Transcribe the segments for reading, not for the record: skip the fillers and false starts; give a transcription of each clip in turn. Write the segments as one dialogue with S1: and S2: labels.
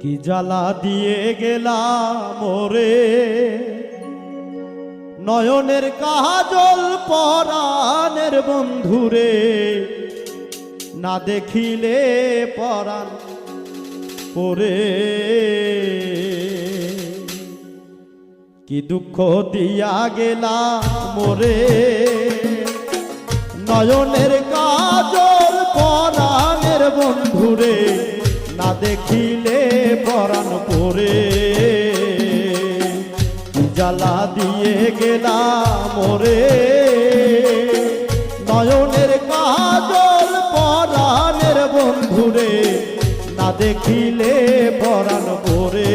S1: কি জ্বালা দিয়ে গেলাম ওরে, নয়নের কাজল পরাণের বন্ধুরে, না দেখিলে পরাণ পরে। কি দুঃখ দিয়া গেলাম মোরে, নয়নের কাজল পরাণের বন্ধুরে, না দেখিলে পরাণ পরে। কি জ্বালা দিয়ে গেলাম মোরে, নয়নের কাজল পরাণের বন্ধুরে, না দেখিলে পরাণ পরে।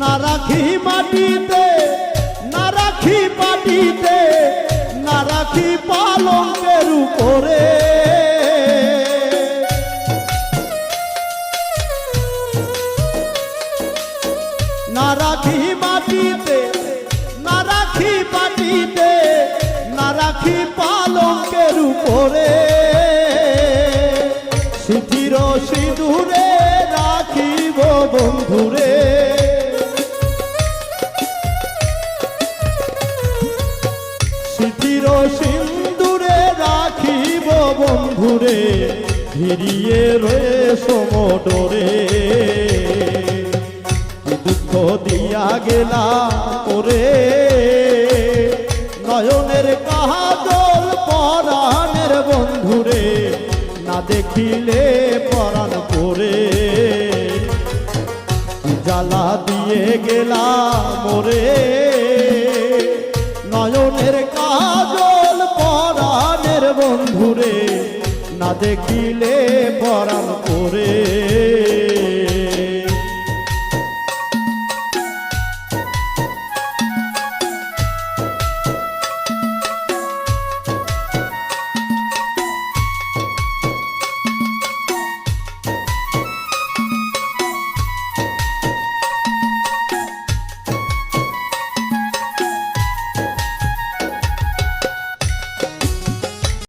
S1: না রাখি মাটিতে, না রাখি পাটিতে, না রাখি পালঙ্কের উপরে। না রাখি মাটিতে, না রাখি পাটিতে, না রাখি পালঙ্কের উপরে। সিঁথির সিঁদুরে রাখিব বন্ধুরে, সিঁথির সিন্দুরে রাখিব বন্ধুরে, ঘিরিয়ে রেশম ডোরে। কি দুঃখ দিয়া গেলাম ওরে, নয়নের কাজল পরাণের বন্ধুরে, না দেখিলে পরাণ পরে। কি জ্বালা দিয়ে গেলাম ওরে, নয়নের কাজল পরাণের বন্ধুরে, না দেখিলে পরাণ পরে।